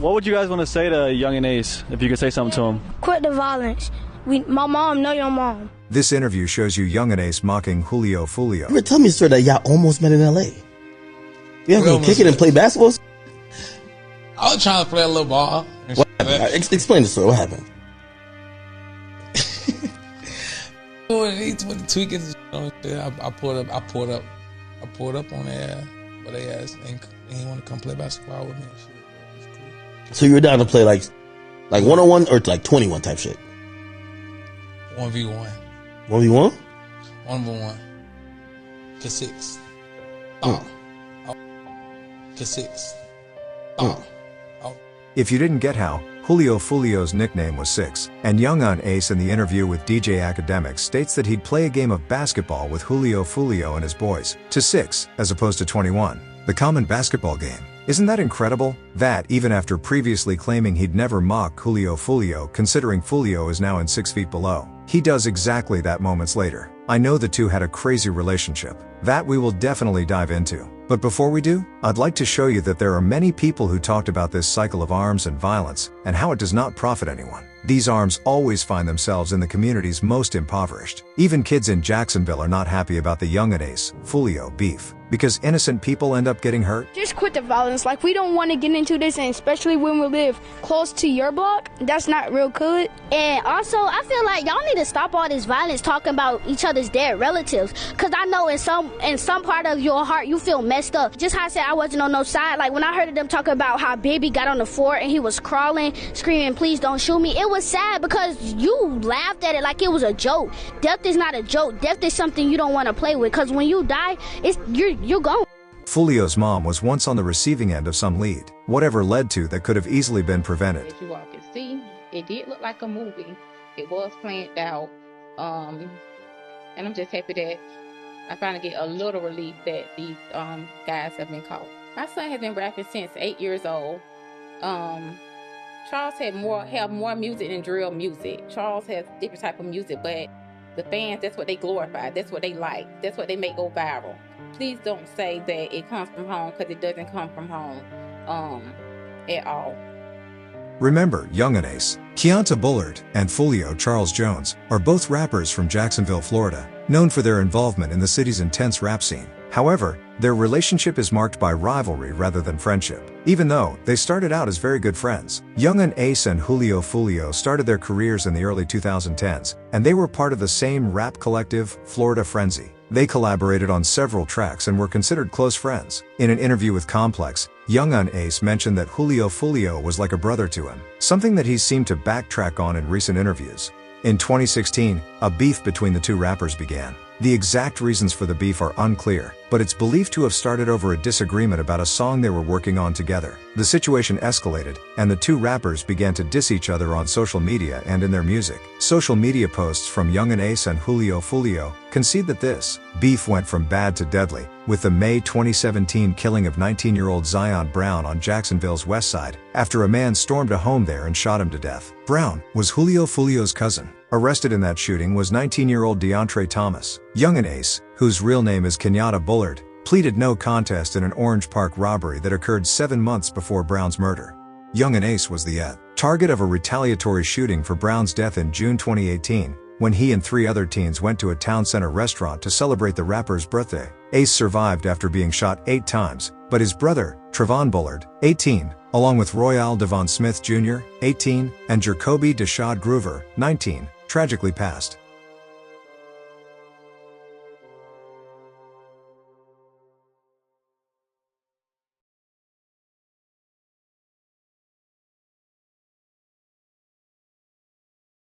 What would you guys want to say to Yungeen Ace if you could say something to him? Quit the violence. My mom know your mom. This interview shows you Yungeen Ace mocking Julio Foolio. You were telling me, sir, that y'all almost met in L.A. You ever go kick it and play basketball? I was trying to play a little ball. What happened? Explain this, sir. What happened? With the tweakers, I pulled up on there, but they asked, and he want to come play basketball with me. And shit. It was cool. So you were down to play like 1-on-1 or like 21 type shit? 1v1. 1v1? 1v1. To 6. To 6. If you didn't get how, Julio Foolio's nickname was 6, and Yungeen Ace in the interview with DJ Academics states that he'd play a game of basketball with Julio Foolio and his boys, to 6, as opposed to 21, the common basketball game. Isn't that incredible? That, even after previously claiming he'd never mock Julio Foolio, considering Foolio is now in 6 feet below. He does exactly that moments later. I know the two had a crazy relationship. That we will definitely dive into. But before we do, I'd like to show you that there are many people who talked about this cycle of arms and violence, and how it does not profit anyone. These arms always find themselves in the communities most impoverished. Even kids in Jacksonville are not happy about the Yungeen Ace, Foolio beef, because innocent people end up getting hurt. Just quit the violence. Like, we don't want to get into this, and especially when we live close to your block. That's not real good. And also, I feel like y'all need to stop all this violence talking about each other's dead relatives. Because I know in some part of your heart, you feel messed up. Just how I said I wasn't on no side. Like, when I heard them talking about how Baby got on the floor and he was crawling, screaming, please don't shoot me, it was sad because you laughed at it like it was a joke. Death is not a joke. Death is something you don't want to play with, because when you die, you're gone. Foolio's mom was once on the receiving end of some lead, whatever led to that could have easily been prevented. As you all can see, it did look like a movie. It was planned out, and I'm just happy that I finally get a little relief that these guys have been caught. My son has been rapping since 8 years old. Charles have more music than drill music. Charles has different type of music, but the fans, that's what they glorify. That's what they like. That's what they make go viral. Please don't say that it comes from home, because it doesn't come from home at all. Remember, Yungeen Ace, Keonta Bullard, and Foolio Charles Jones are both rappers from Jacksonville, Florida, known for their involvement in the city's intense rap scene. However, their relationship is marked by rivalry rather than friendship, even though they started out as very good friends. Yungeen Ace and Julio Foolio started their careers in the early 2010s, and they were part of the same rap collective, Florida Frenzy. They collaborated on several tracks and were considered close friends. In an interview with Complex, Yungeen Ace mentioned that Julio Foolio was like a brother to him, something that he seemed to backtrack on in recent interviews. In 2016, a beef between the two rappers began. The exact reasons for the beef are unclear, but it's believed to have started over a disagreement about a song they were working on together. The situation escalated, and the two rappers began to diss each other on social media and in their music. Social media posts from Yungeen Ace and Julio Foolio concede that this beef went from bad to deadly, with the May 2017 killing of 19-year-old Zion Brown on Jacksonville's west side, after a man stormed a home there and shot him to death. Brown was Julio Foolio's cousin. Arrested in that shooting was 19-year-old DeAndre Thomas. Yungeen Ace, whose real name is Keonta Bullard, pleaded no contest in an Orange Park robbery that occurred 7 months before Brown's murder. Yungeen Ace was the target of a retaliatory shooting for Brown's death in June 2018, when he and 3 other teens went to a town center restaurant to celebrate the rapper's birthday. Ace survived after being shot 8 times, but his brother, Trevon Bullard, 18, along with Royale Devon Smith Jr., 18, and Jacoby Deshad Groover, 19, tragically passed.